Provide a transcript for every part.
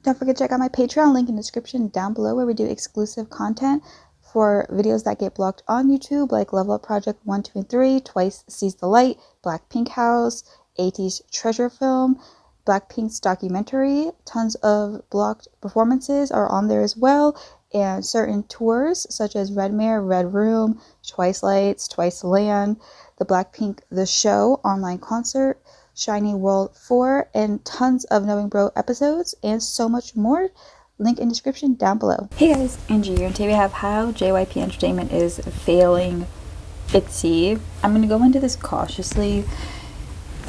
Don't forget to check out my Patreon, link in the description down below, where we do exclusive content for videos that get blocked on YouTube, like Level Up Project 1, 2, and 3, Twice Sees the Light, Blackpink House, AT's Treasure Film, Blackpink's documentary. Tons of blocked performances are on there as well, and certain tours such as Red Mare, Red Room, Twice Lights, Twice Land, the Blackpink The Show online concert, Shiny World 4, and tons of Knowing Bro episodes, and so much more. Link in description down below. Hey guys, Angie here, and today we have how JYP Entertainment is failing Itzy. I'm going to go into this cautiously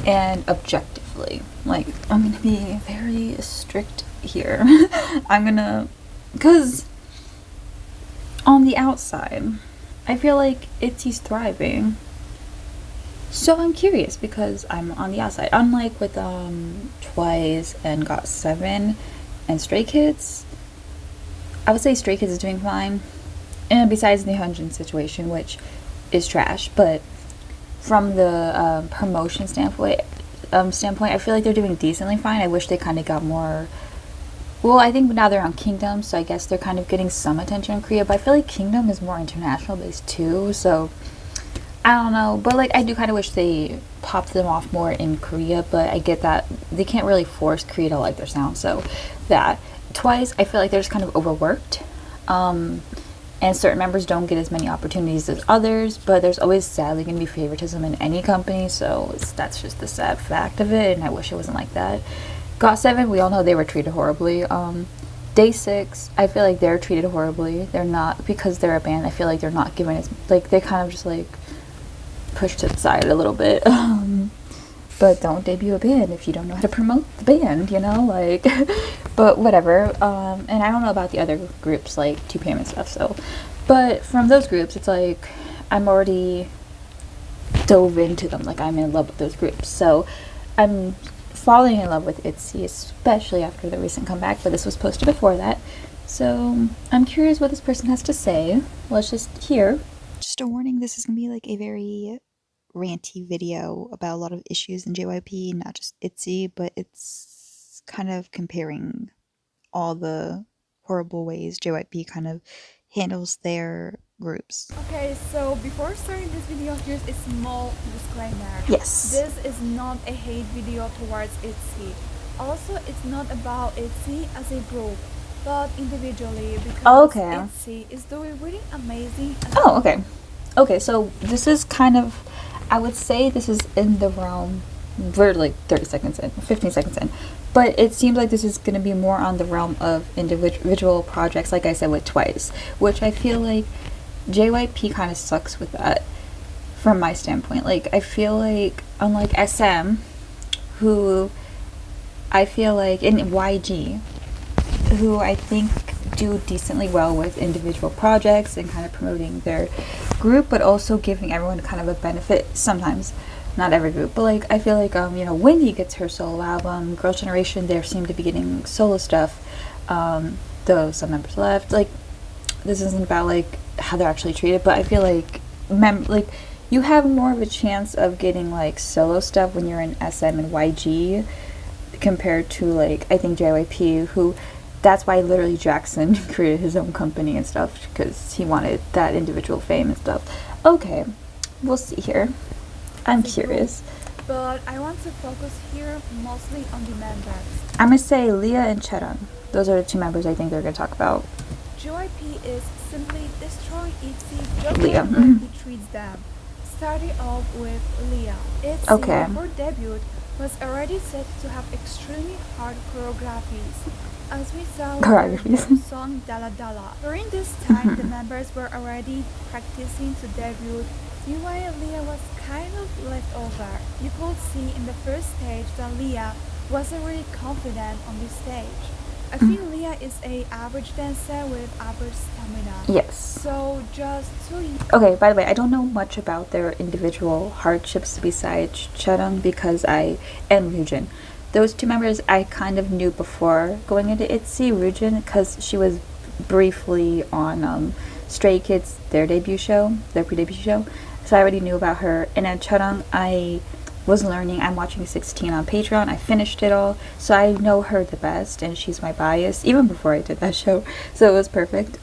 and objectively. Like, I'm going to be very strict here. Because on the outside, I feel like Itzy's thriving. So I'm curious because I'm on the outside. Unlike with Twice and GOT7 and Stray Kids, I would say Stray Kids is doing fine. And besides the Hyunjin situation, which is trash, but from the promotion standpoint, I feel like they're doing decently fine. I wish they kind of got more. Well, I think now they're on Kingdom, so I guess they're kind of getting some attention in Korea. But I feel like Kingdom is more international based too, so I don't know. But like, I do kind of wish they popped them off more in Korea. But I get that they can't really force Korea to like their sound. So that Twice, I feel like they're just kind of overworked, and certain members don't get as many opportunities as others. But there's always sadly going to be favoritism in any company, so that's just the sad fact of it. And I wish it wasn't like that. GOT7, we all know they were treated horribly. Day 6, I feel like they're treated horribly. They're not, because they're a band, I feel like they're not given as, like, they kind of just like pushed to the side a little bit. But don't debut a band if you don't know how to promote the band, you know, like, but whatever. And I don't know about the other groups like 2PM and stuff, so, but from those groups, it's like I'm already dove into them, like I'm in love with those groups, so I'm falling in love with Itzy, especially after the recent comeback, but this was posted before that, so I'm curious what this person has to say. Let's just hear. Just a warning, this is gonna be like a very ranty video about a lot of issues in JYP, not just Itzy, but it's kind of comparing all the horrible ways JYP kind of handles their groups. Okay, so before starting this video, here's a small disclaimer. Yes. This is not a hate video towards Itzy. Also, it's not about Itzy as a group, but individually, because Itzy is doing really amazing. Okay, so this is kind of, I would say this is in the realm, we're like 30 seconds in, 15 seconds in, but it seems like this is going to be more on the realm of individual projects, like I said with Twice, which I feel like JYP kind of sucks with that from my standpoint. Like, I feel like, unlike SM, who I feel like, in YG, who I think do decently well with individual projects and kind of promoting their group, but also giving everyone kind of a benefit sometimes, not every group, but like I feel like you know, Wendy gets her solo album, Girls' Generation, they seem to be getting solo stuff, though some members left. Like, this isn't about like how they're actually treated, but I feel like you have more of a chance of getting like solo stuff when you're in SM and YG compared to like, I think JYP, who that's why literally Jackson created his own company and stuff, because he wanted that individual fame and stuff. Okay, we'll see here. I'm curious. But I want to focus here mostly on the members. I'm gonna say Leah and Chetan. Those are the two members I think they're gonna talk about. JYP is simply destroying Itzy just Leah. like when he treats them. Starting off with Leah. Itzy, before debut, was already set to have extremely hard choreographies, as we saw with the song Dala Dala. During this time, the members were already practicing to debut. Meanwhile, Leah was kind of left over. You could see in the first stage that Leah wasn't really confident on this stage. I feel Leah is a average dancer with average stamina. Yes. So just okay, by the way, I don't know much about their individual hardships besides Chetan, because and Ryujin. Those two members I kind of knew before going into Itzy. Ryujin, because she was briefly on Stray Kids, their pre-debut show. So I already knew about her. And then Chetan, I was learning. I'm watching 16 on Patreon. I finished it all, so I know her the best, and she's my bias even before I did that show. So it was perfect.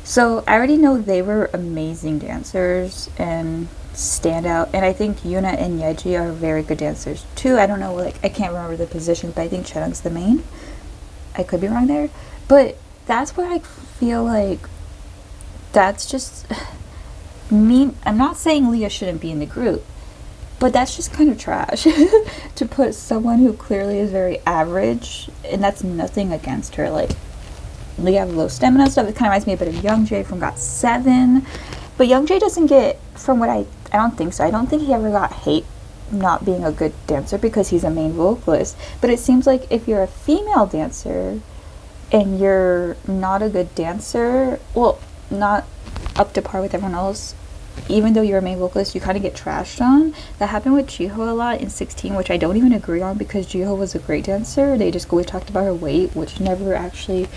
So I already know they were amazing dancers and stand out, and I think Yuna and Yeji are very good dancers too. I don't know, like, I can't remember the position, but I think Chung's the main. I could be wrong there, but that's where I feel like that's just mean. I'm not saying Leah shouldn't be in the group, but that's just kind of trash to put someone who clearly is very average, and that's nothing against her. Like, Leah have low stamina stuff. It kind of reminds me a bit of Youngjae from GOT7, but Youngjae doesn't get, from what I don't think so. I don't think he ever got hate not being a good dancer because he's a main vocalist. But it seems like if you're a female dancer and you're not a good dancer, well, not up to par with everyone else, even though you're a main vocalist, you kind of get trashed on. That happened with Jiho a lot in 16, which I don't even agree on, because Jiho was a great dancer. They just always talked about her weight, which never actually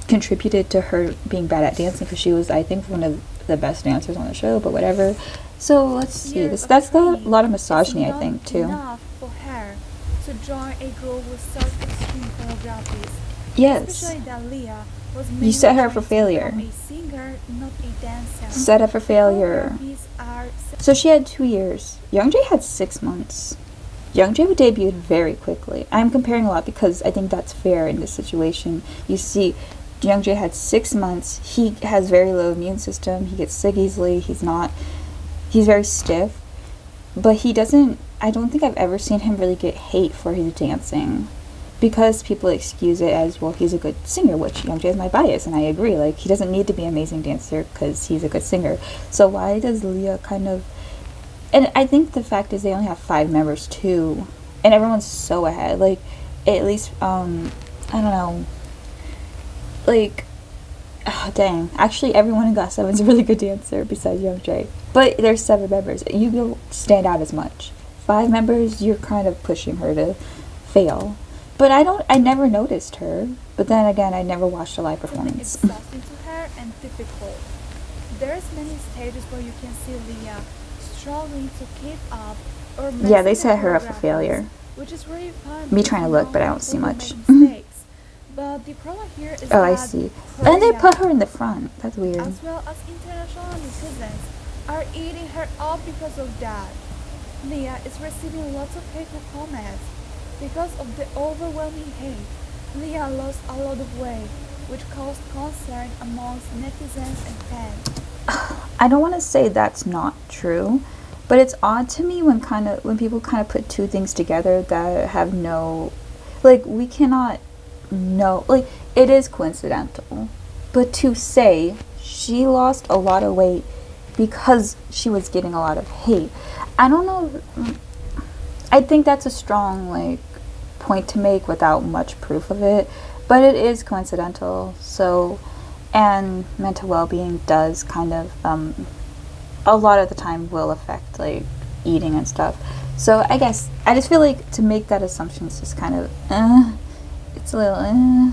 contributed to her being bad at dancing, because she was, I think, one of the best dancers on the show, but whatever. So let's see, that's a lot of misogyny, I think, too. Enough for her to join a group with such extreme choreographies. Yes. Especially that Leah was you set her for failure. A singer, not a dancer. Set up for failure. So she had 2 years. Youngjae had 6 months. Youngjae debuted very quickly. I'm comparing a lot because I think that's fair in this situation. You see, Youngjae had 6 months. He has very low immune system. He gets sick easily. He's very stiff. But he doesn't, I don't think I've ever seen him really get hate for his dancing, because people excuse it as, well, he's a good singer, which Youngjae is my bias, and I agree. Like, he doesn't need to be an amazing dancer because he's a good singer. So why does Leah kind of, and I think the fact is they only have 5 members too, and everyone's so ahead. Like, at least, I don't know, like, oh, dang. Actually, everyone in GOT7 is a really good dancer besides Youngjae. But there's 7 members. You don't stand out as much. 5 members, you're kind of pushing her to fail. But I never noticed her. But then again, I never watched a live performance. It's exhausting to her and difficult. There's many stages where you can see Leah struggling to keep up, or yeah, they set her up for failure. Which is really fun. Me trying to look, but I don't see much. But the problem here is oh, I see. And they put her in the front. That's weird. As well as international netizens are eating her up because of that. Leah is receiving lots of hateful comments. Because of the overwhelming hate, Leah lost a lot of weight, which caused concern amongst netizens and fans. I don't want to say that's not true, but it's odd to me when people kind of put two things together that have no, like, we cannot know, like, it is coincidental, but to say she lost a lot of weight because she was getting a lot of hate, I don't know. I think that's a strong, like, point to make without much proof of it, but it is coincidental. So, and mental well-being does kind of a lot of the time will affect, like, eating and stuff. So I guess I just feel like to make that assumption is just kind of it's a little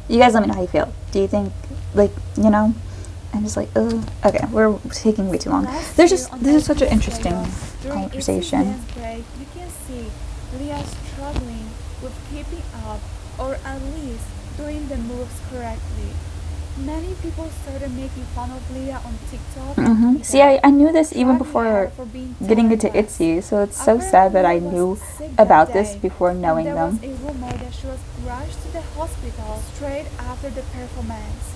you guys let me know how you feel. Do you think, like, you know, I'm just like, okay, we're taking way too long. This is such an interesting conversation. You can see Leah struggling with keeping up, or at least doing the moves correctly. Many people started making fun of Leah on TikTok. See, I knew this even before getting into Itzy, so it's so sad that I knew about this before knowing them. There was a rumor that she was rushed to the hospital straight after the performance.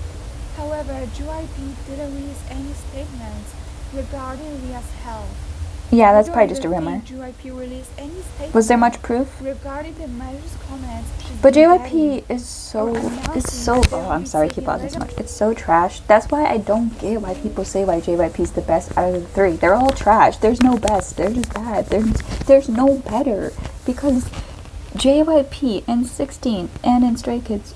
However, Jypent didn't release any statements regarding Leah's health. Yeah, that's probably just a rumor. Was there much proof? Regarding the manager's comments, but JYP is so oh, I'm sorry, I keep pausing so much. It's so trash. That's why I don't get why people say why JYP is the best out of the 3. They're all trash. There's no best. They're just bad. There's no better, because JYP in 16 and in Stray Kids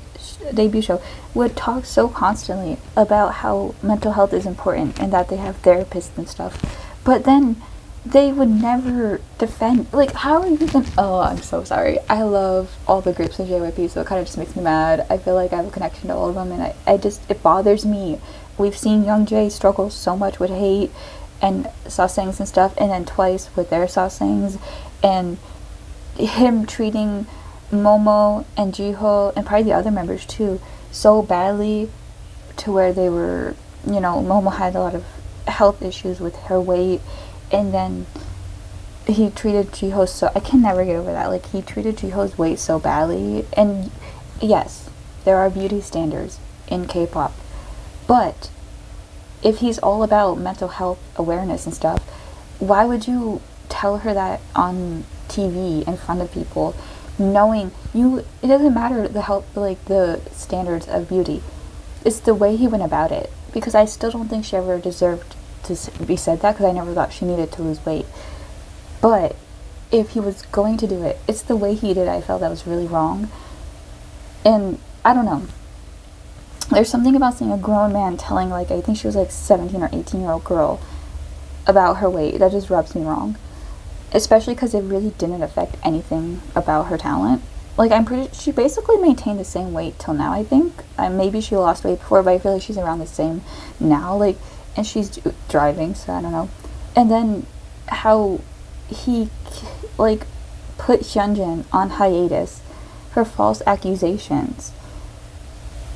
debut show would talk so constantly about how mental health is important and that they have therapists and stuff, but then they would never defend, like, how are you gonna, I'm so sorry. I love all the groups in JYP, so it kind of just makes me mad. I feel like I have a connection to all of them, and it bothers me. We've seen Youngjae struggle so much with hate, and sasaengs and stuff, and then Twice with their sasaengs, and him treating Momo and Jiho and probably the other members too so badly, to where they were, Momo had a lot of health issues with her weight, and then he treated Jiho so, I can never get over that, like he treated Jiho's weight so badly. And yes, there are beauty standards in K-pop, but if he's all about mental health awareness and stuff, why would you tell her that on TV in front of people, knowing it doesn't matter the health, like the standards of beauty, it's the way he went about it. Because I still don't think she ever deserved to be said that, because I never thought she needed to lose weight. But if he was going to do it, it's the way he did it. I felt that was really wrong. And I don't know, there's something about seeing a grown man telling, like, I think she was like 17 or 18-year-old girl about her weight that just rubs me wrong. Especially because it really didn't affect anything about her talent. Like, she basically maintained the same weight till now, I think. Maybe she lost weight before, but I feel like she's around the same now. Like, and she's driving, so I don't know. And then how he, like, put Hyunjin on hiatus for false accusations.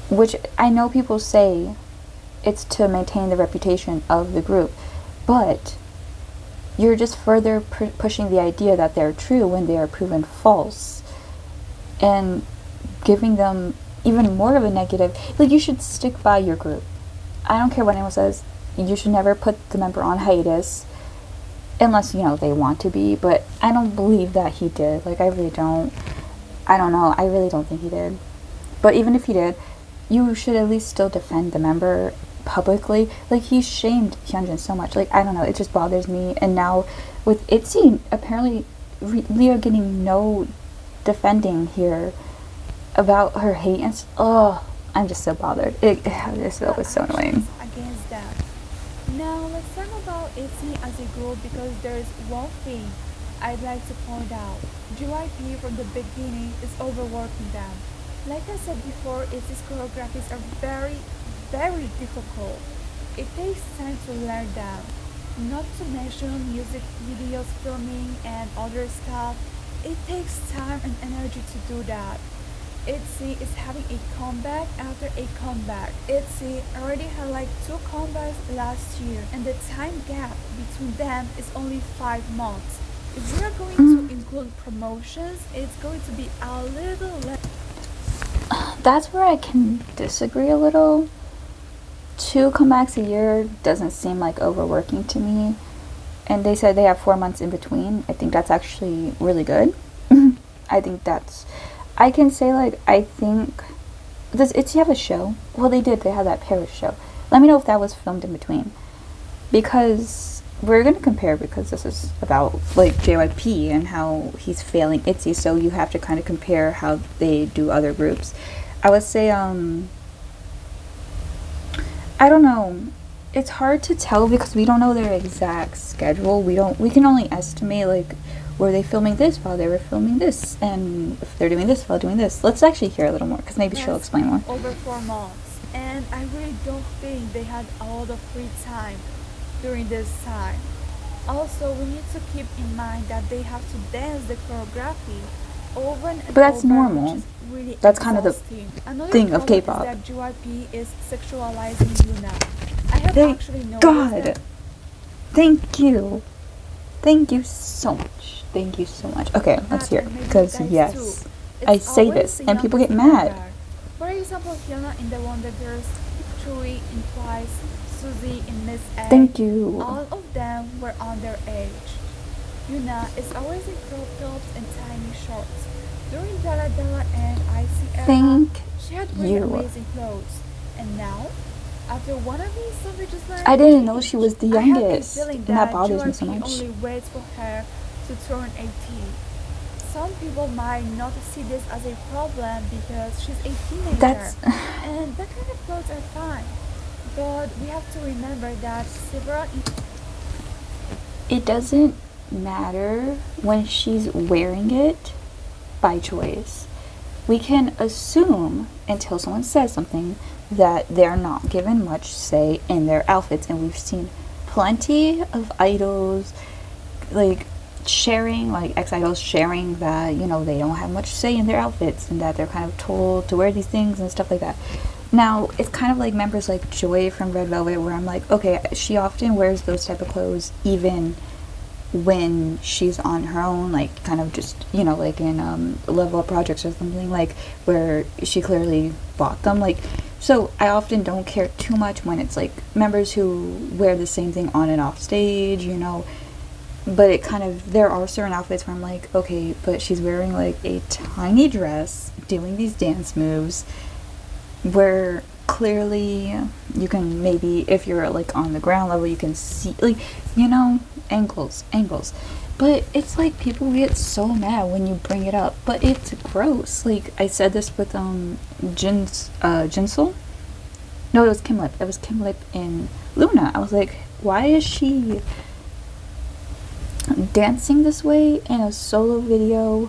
Which I know people say it's to maintain the reputation of the group, but you're just further pushing the idea that they're true when they are proven false, and giving them even more of a negative. Like, you should stick by your group. I don't care what anyone says. You should never put the member on hiatus unless, they want to be, but I don't believe that he did. Like, I really don't. I don't know. I really don't think he did. But even if he did, you should at least still defend the member publicly. Like, he shamed Hyunjin so much. Like, I don't know, it just bothers me. And now with Itzy, apparently Leo getting no defending here about her hate, and I'm just so bothered. It was so annoying. Against that. Now let's talk about Itzy as a group, because there's one thing I'd like to point out. JYP from the beginning is overworking them. Like I said before, Itzy's choreographies are very, very difficult. It takes time to learn them. Not to mention music videos, filming, and other stuff. It takes time and energy to do that. Itzy is having a comeback after a comeback. Itzy already had like 2 comebacks last year, and the time gap between them is only 5 months. If we are going to include promotions, it's going to be a little less. That's where I can disagree a little. 2 comebacks a year doesn't seem like overworking to me. And they said they have 4 months in between. I think that's actually really good. I can say, like, I think, does Itzy have a show? Well, they did. They had that Paris show. Let me know if that was filmed in between. Because we're going to compare, because this is about, like, JYP and how he's failing Itzy. So you have to kind of compare how they do other groups. I would say, I don't know. It's hard to tell because we don't know their exact schedule. We can only estimate, like, were they filming this while they were filming this, and if they're doing this while doing this. Let's actually hear a little more, because maybe she'll explain more. Over 4 months, and I really don't think they had a lot of free time during this time. Also, we need to keep in mind that they have to dance the choreography over and over. But that's normal. Really that's kind of the thing of K-pop. That JYP is sexualizing Yuna. I have actually noticed that. Thank you. Thank you so much. Thank you so much. Okay, let's hear it. Because, yes, I say this, and people get mad. For example, Hyuna in the Wonder Girls, Choi in Twice, Suzy in Miss A. Thank you. All of them were underage. Yuna is always in crop tops and tiny shorts. During Dala Dala and IC era, she had really amazing clothes. And now, after one of these, somebody just like, I didn't know she was the youngest. I have a feeling and that bothers me so much. only waits for her to turn 18. Some people might not see this as a problem because she's a teenager. And that kind of clothes are fine. But we have to remember that several... It doesn't matter when she's wearing it by choice. We can assume, until someone says something, that they're not given much say in their outfits, and we've seen plenty of idols, like, sharing, like, ex-idols sharing that, you know, they don't have much say in their outfits and that they're kind of told to wear these things and stuff like that. Now, it's kind of like members like Joy from Red Velvet, where I'm like, okay, she often wears those type of clothes even when she's on her own, like, kind of just, you know, like in Level Up Projects or something, like, where she clearly bought them, like, so I often don't care too much when it's, like, members who wear the same thing on and off stage, you know, but it kind of, there are certain outfits where I'm like, okay, but she's wearing, like, a tiny dress, doing these dance moves, where clearly you can maybe, if you're like on the ground level, you can see, like, you know, angles, but it's like people get so mad when you bring it up, but it's gross. Like, I said this with Jinsel. No, it was Kim Lip in Luna. I was like, why is she dancing this way in a solo video,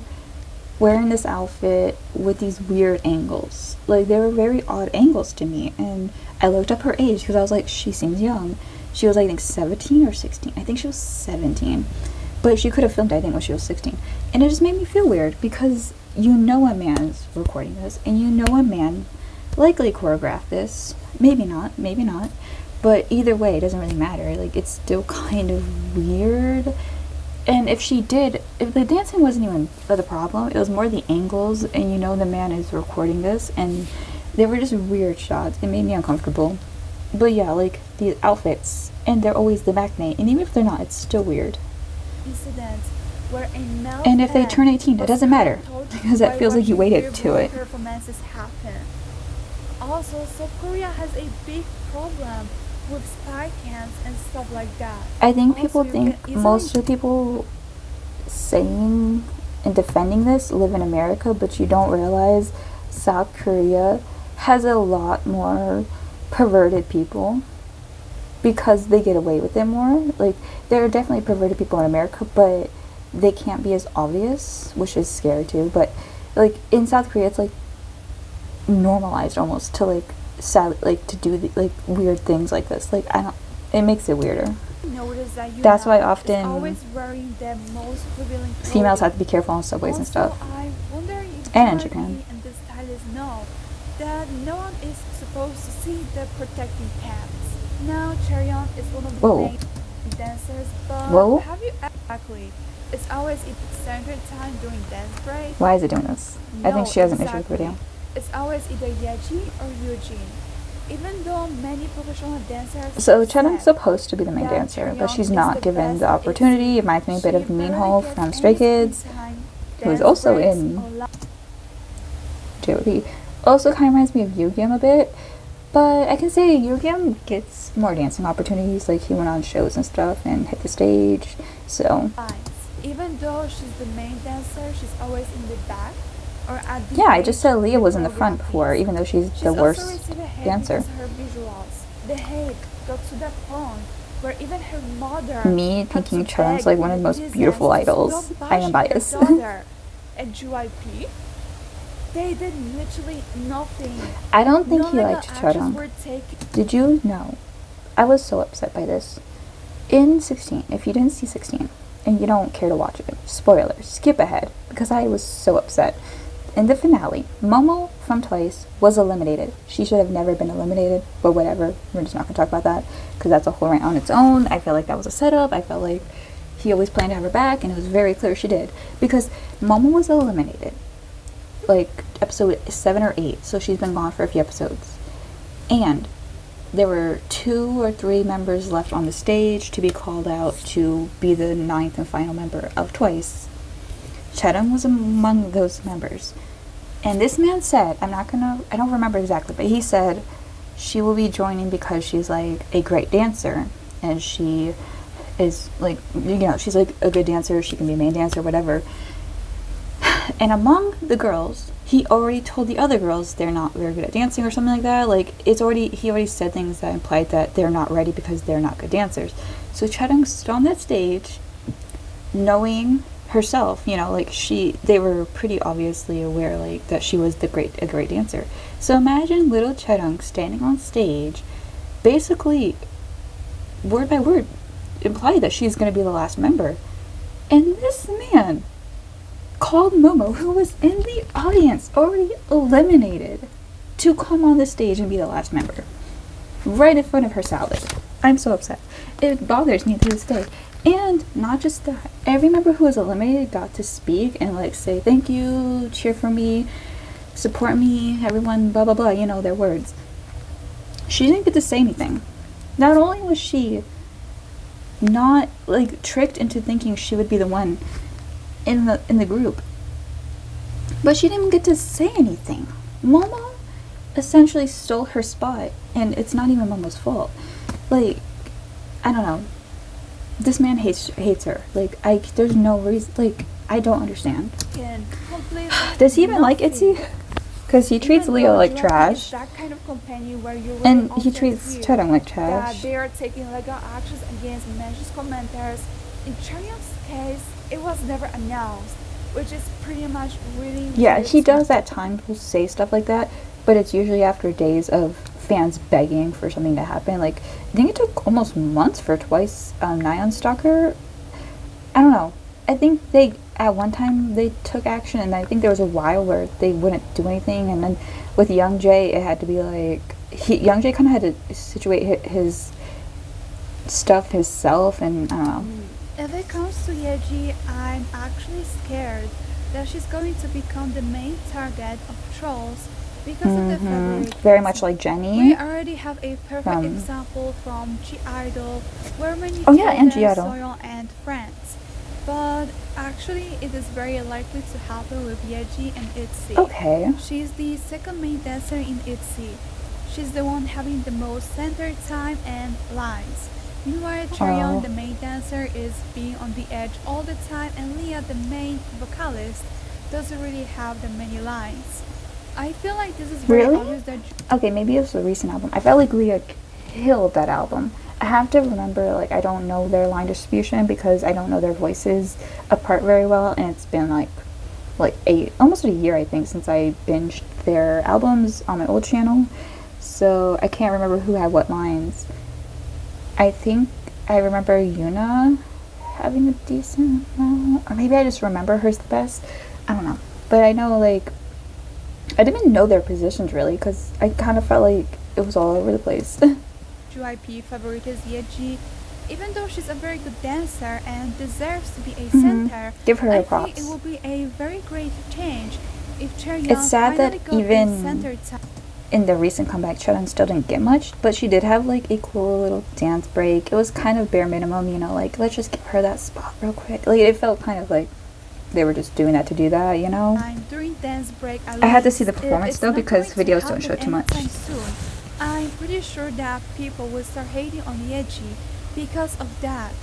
wearing this outfit with these weird angles? Like, they were very odd angles to me, and I looked up her age because I was like, she seems young. She was, I think, 17 or 16. I think she was 17, but she could have filmed, I think, when she was 16, and it just made me feel weird because you know a man is recording this, and you know a man likely choreographed this. Maybe not, but either way, it doesn't really matter. Like, it's still kind of weird. And if the dancing wasn't even the problem, it was more the angles, and you know the man is recording this, and they were just weird shots. It made me uncomfortable. But yeah, like, the outfits, and they're always the acne, and even if they're not, it's still weird. Incidents where a male and if they turn 18, it doesn't matter, because that feels like you waited to it. Performances happen. Also, South Korea has a big problem with spy cams and stuff like that. I think people think most of the people saying and defending this live in America, but you don't realize South Korea has a lot more perverted people because they get away with it more. Like, there are definitely perverted people in America, but they can't be as obvious, which is scary too. But, like, in South Korea, it's like normalized almost to, like, to do like weird things like this. Like, it makes it weirder. That's why often always wearing the most revealing females have to be careful on subways also, and stuff. I wonder if and in Japan. And the stylists know that no one is supposed to see the protecting pants. Now, Chaeryeon is one of the main dancers, but have you exactly? It's always at the center time during dance break. Why is it doing this? No, I think she has an issue with the video. It's always either Yeji or Eugene. Even though many professional dancers... So Chaeryeon's supposed to be the main dancer, but she's not given the opportunity. It reminds me a bit of Minho from Stray Kids, who is also in JYP. Also kind of reminds me of Yoogyeom a bit, but I can say Yoogyeom gets more dancing opportunities. Like, he went on shows and stuff and hit the stage, so... Even though she's the main dancer, she's always in the back. Yeah, I just said Leah was in the front before, even though she's the worst dancer. Her visuals. The hate got to that point where even her mother... Me thinking Chaeryeon's like one of the most beautiful idols. I am biased. At JYP, they did literally nothing. I don't think he liked Chaeryeon. Did you? No. I was so upset by this. In 16, if you didn't see 16, and you don't care to watch it, spoilers, skip ahead, because I was so upset. In the finale, Momo from Twice was eliminated. She should have never been eliminated, but whatever. We're just not going to talk about that, because that's a whole rant on its own. I feel like that was a setup. I felt like he always planned to have her back, and it was very clear she did. Because Momo was eliminated, like, episode 7 or 8, so she's been gone for a few episodes. And there were 2 or 3 members left on the stage to be called out to be the 9th and final member of Twice. Chaeryeon was among those members. And this man said, I don't remember exactly, but he said she will be joining because she's, like, a great dancer. And she is, like, you know, she's, like, a good dancer. She can be a main dancer, whatever. And among the girls, he already told the other girls they're not very good at dancing or something like that. Like, he already said things that implied that they're not ready because they're not good dancers. So Chaeryeon stood on that stage knowing herself, you know, like, they were pretty obviously aware, like, that she was a great dancer. So imagine little Chaeryeon standing on stage, basically word by word implied that she's going to be the last member. And this man called Momo, who was in the audience, already eliminated, to come on the stage and be the last member. Right in front of her salad. I'm so upset. It bothers me to this day. And not just that, every member who was eliminated got to speak and like say thank you, cheer for me, support me, everyone, blah blah blah, you know, their words. She didn't get to say anything. Not only was she not like tricked into thinking she would be the one in the group, but she didn't even get to say anything. Momo essentially stole her spot, and it's not even Momo's fault. Like, I don't know. This man hates her. Like, there's no reason. Like, I don't understand. Does he even like Itzy? Because he treats Leo like trash. That kind of companion where you really and he treats Chaeyoung like trash. They are taking legal actions against malicious commenters. In Chaeyoung's case, it was never announced, which is pretty much really. Yeah, he does at times say stuff like that, but it's usually after days of fans begging for something to happen. Like, I think it took almost months for Twice Nyan Stalker. I don't know. I think they, at one time, they took action, and I think there was a while where they wouldn't do anything, and then with Young Jae, it had to be like, Young Jae kind of had to situate his stuff himself, and I don't know. If it comes to Yeji, I'm actually scared that she's going to become the main target of trolls because of the favorite. Very much like Jenny. We already have a perfect example from G-Idol, where many Soyeon and friends. But actually, it is very likely to happen with Yeji and Itzy. Okay. She's the second main dancer in Itzy. She's the one having the most center time and lines. Meanwhile, Chaeyoung, the main dancer, is being on the edge all the time, and Leah, the main vocalist, doesn't really have that many lines. I feel like this is very obvious that... Okay, maybe it's a recent album. I felt like Leah killed that album. I have to remember, like, I don't know their line distribution because I don't know their voices apart very well, and it's been like almost a year, I think, since I binged their albums on my old channel, so I can't remember who had what lines. I think I remember Yuna having a decent amount, or maybe I just remember hers the best. I don't know, but I know, like, I didn't even know their positions really because I kind of felt like it was all over the place. JYP favorite is Yeji. Even though she's a very good dancer and deserves to be a center, give her I props. think it will be a very great change if Chaeyoung It's sad that even center in the recent comeback, Chaeyoung still didn't get much, but she did have like a cool little dance break. It was kind of bare minimum, you know, like let's just give her that spot real quick. Like it felt kind of like they were just doing that to do that, you know. During dance break, I had to see the performance though because videos don't show too much. Soon. I'm pretty sure that people will start hating on Yeji because of that.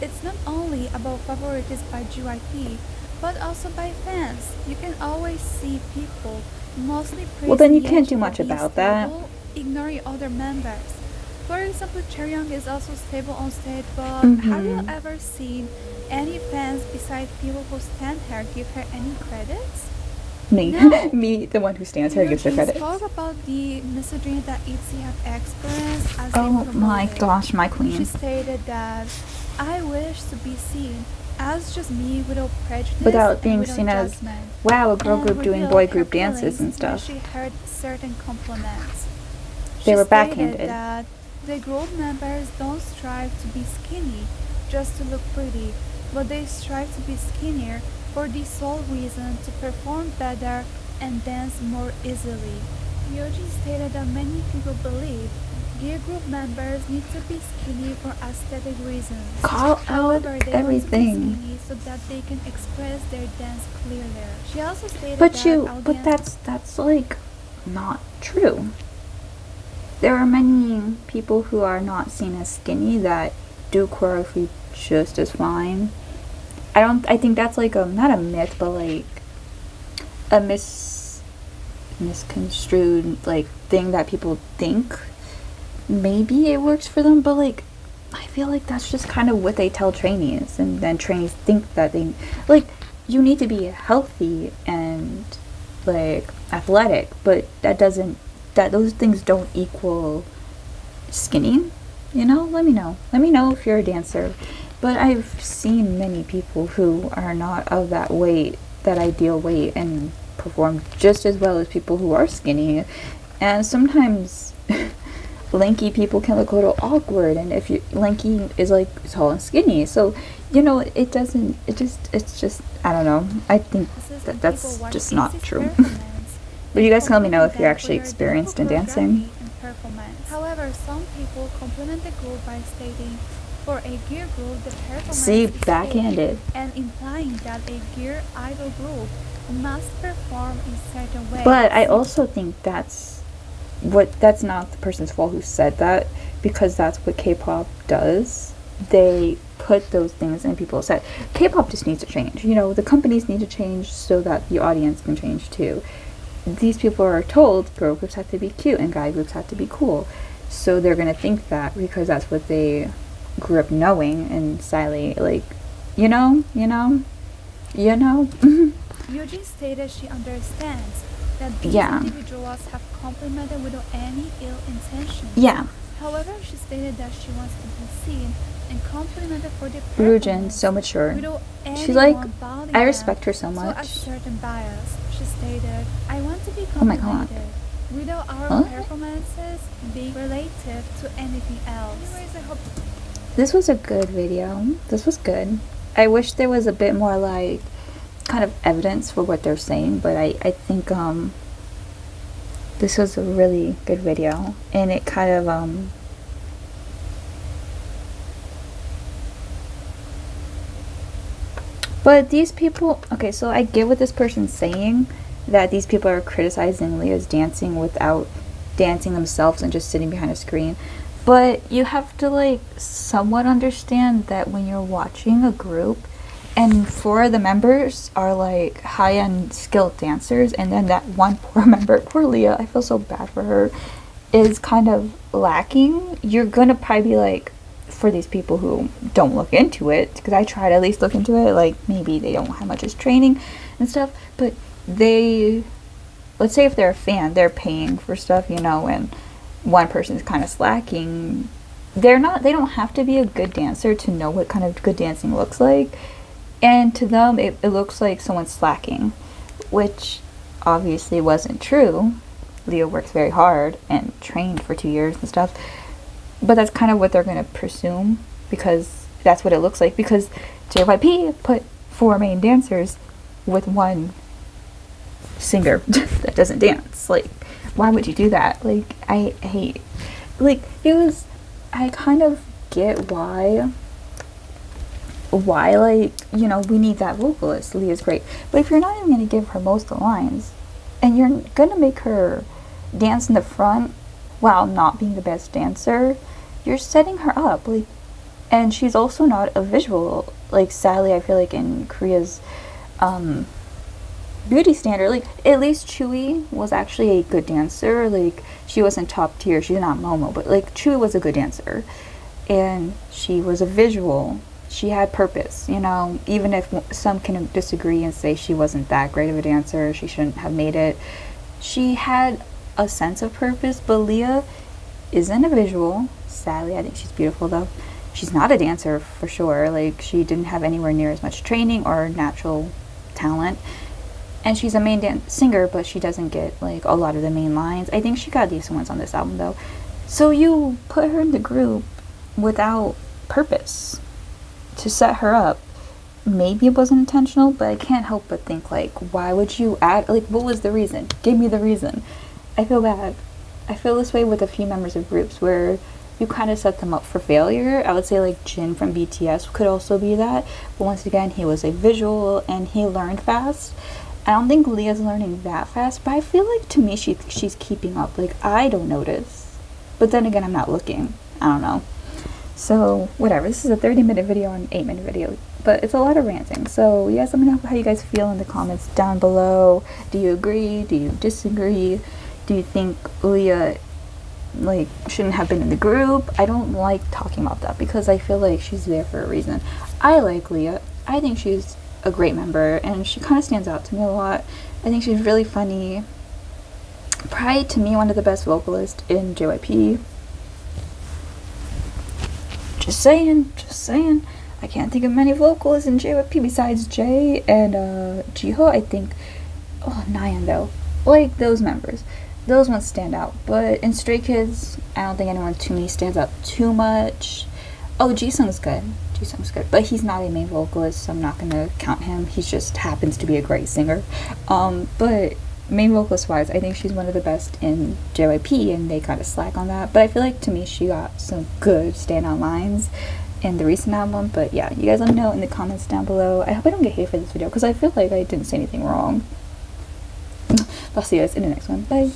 It's not only about favorites by JYP, but also by fans. You can always see people mostly praising well, then you can't Yeji do much about that. Ignoring other members. For example, Chaeyoung is also stable on stage, but have you ever seen any fans besides people who stand her give her any credits? Me. No. Me, the one who stands her, gives her credit. Spoke about the misogyny that Itzy have experienced as oh my gosh, my queen. She stated that I wish to be seen as just me without prejudice, without being seen judgment. as, wow, a girl group doing boy group dances and stuff. She heard certain compliments. They were backhanded. That the group members don't strive to be skinny just to look pretty, but they strive to be skinnier for the sole reason to perform better and dance more easily. Yoji stated that many people believe gear group members need to be skinny for aesthetic reasons. Call However, out they everything. Want to be skinny so that they can express their dance clearly. She also stated but that's like not true. There are many people who are not seen as skinny that do choreography just as fine. I think that's like not a myth, but like a misconstrued like thing that people think. Maybe it works for them, but like I feel like that's just kind of what they tell trainees, and then trainees think that they like you need to be healthy and like athletic, but that those things don't equal skinny. You know, let me know. Let me know if you're a dancer. But I've seen many people who are not of that weight, that ideal weight, and perform just as well as people who are skinny. And sometimes lanky people can look a little awkward, and if you lanky is like tall and skinny, so you know it's just I don't know. I think that's just not true. But you guys can let me know if you're actually experienced in dancing. However, some people compliment the group by stating, for a gear group, the performance See, is backhanded. and implying that a gear idol group must perform in certain ways. But I also think that's not the person's fault who said that, because that's what K-pop does. They put those things in people's head. K-pop just needs to change. You know, the companies need to change so that the audience can change too. These people are told girl groups have to be cute and guy groups have to be cool. So they're going to think that because that's what they grew up knowing, and Sally, like, you know. Eugene stated she understands that these individuals have complimented without any ill intention. Yeah. However, she stated that she wants to be seen and complimented for the Eugen, so mature. She's like, I respect her so much. So a certain bias, she stated, I want to be complimented without our performances being relative to anything else. Anyways, I hope this was a good video. This was good. I wish there was a bit more like kind of evidence for what they're saying, but I think this was a really good video, and it kind of but these people, okay, so I get what this person's saying, that these people are criticizing Leah's dancing without dancing themselves and just sitting behind a screen. But you have to like somewhat understand that when you're watching a group and 4 of the members are like high-end skilled dancers, and then that one poor member, poor Leah, I feel so bad for her, is kind of lacking, you're gonna probably be like, for these people who don't look into it, because I try to at least look into it, like maybe they don't have much as training and stuff, but they, let's say if they're a fan, they're paying for stuff, you know, and one person's kind of slacking, they don't have to be a good dancer to know what kind of good dancing looks like, and to them it looks like someone's slacking, which obviously wasn't true. Leah works very hard and trained for 2 years and stuff, but that's kind of what they're going to presume, because that's what it looks like, because JYP put 4 main dancers with 1 singer that doesn't dance. Like, why would you do that? Like, I hate, like, I kind of get why, like, you know, we need that vocalist. Leah's great. But if you're not even going to give her most of the lines, and you're going to make her dance in the front while not being the best dancer, you're setting her up. Like, and she's also not a visual. Like, sadly, I feel like in Korea's beauty standard, like, at least Chewie was actually a good dancer. Like, she wasn't top tier, she's not Momo, but like Chewie was a good dancer, and she was a visual. She had purpose, you know, even if some can disagree and say she wasn't that great of a dancer, she shouldn't have made it, she had a sense of purpose. But Leah isn't a visual. Sadly, I think she's beautiful though. She's not a dancer for sure. Like, she didn't have anywhere near as much training or natural talent. And she's a main singer, but she doesn't get like a lot of the main lines. I think she got decent ones on this album though. So you put her in the group without purpose to set her up. Maybe it wasn't intentional, but I can't help but think, like, why would you add, like, what was the reason? Give me the reason. I feel bad. I feel this way with a few members of groups where you kind of set them up for failure. I would say like Jin from BTS could also be that, but once again, he was a visual and he learned fast. I don't think Leah's learning that fast, but I feel like, to me, she's keeping up. Like, I don't notice, but then again, I'm not looking. I don't know. So whatever, this is a 30-minute video and 8-minute video, but it's a lot of ranting. So you guys let me know how you guys feel in the comments down below. Do you agree? Do you disagree? Do you think Leah, like, shouldn't have been in the group? I don't like talking about that because I feel like she's there for a reason. I like Leah. I think she's a great member, and she kind of stands out to me a lot. I think she's really funny. Probably, to me, one of the best vocalists in JYP. Just saying. I can't think of many vocalists in JYP besides Jay and Jiho. I think, Nayeon though. Like those members, those ones stand out. But in Stray Kids, I don't think anyone to me stands out too much. Oh, Jisung's good. But he's not a main vocalist, so I'm not gonna count him. He just happens to be a great singer. But main vocalist wise, I think she's one of the best in JYP, and they kind of slack on that. But I feel like to me, she got some good standout lines in the recent album. But yeah, you guys let me know in the comments down below. I hope I don't get hate for this video because I feel like I didn't say anything wrong. I'll see you guys in the next one. Bye.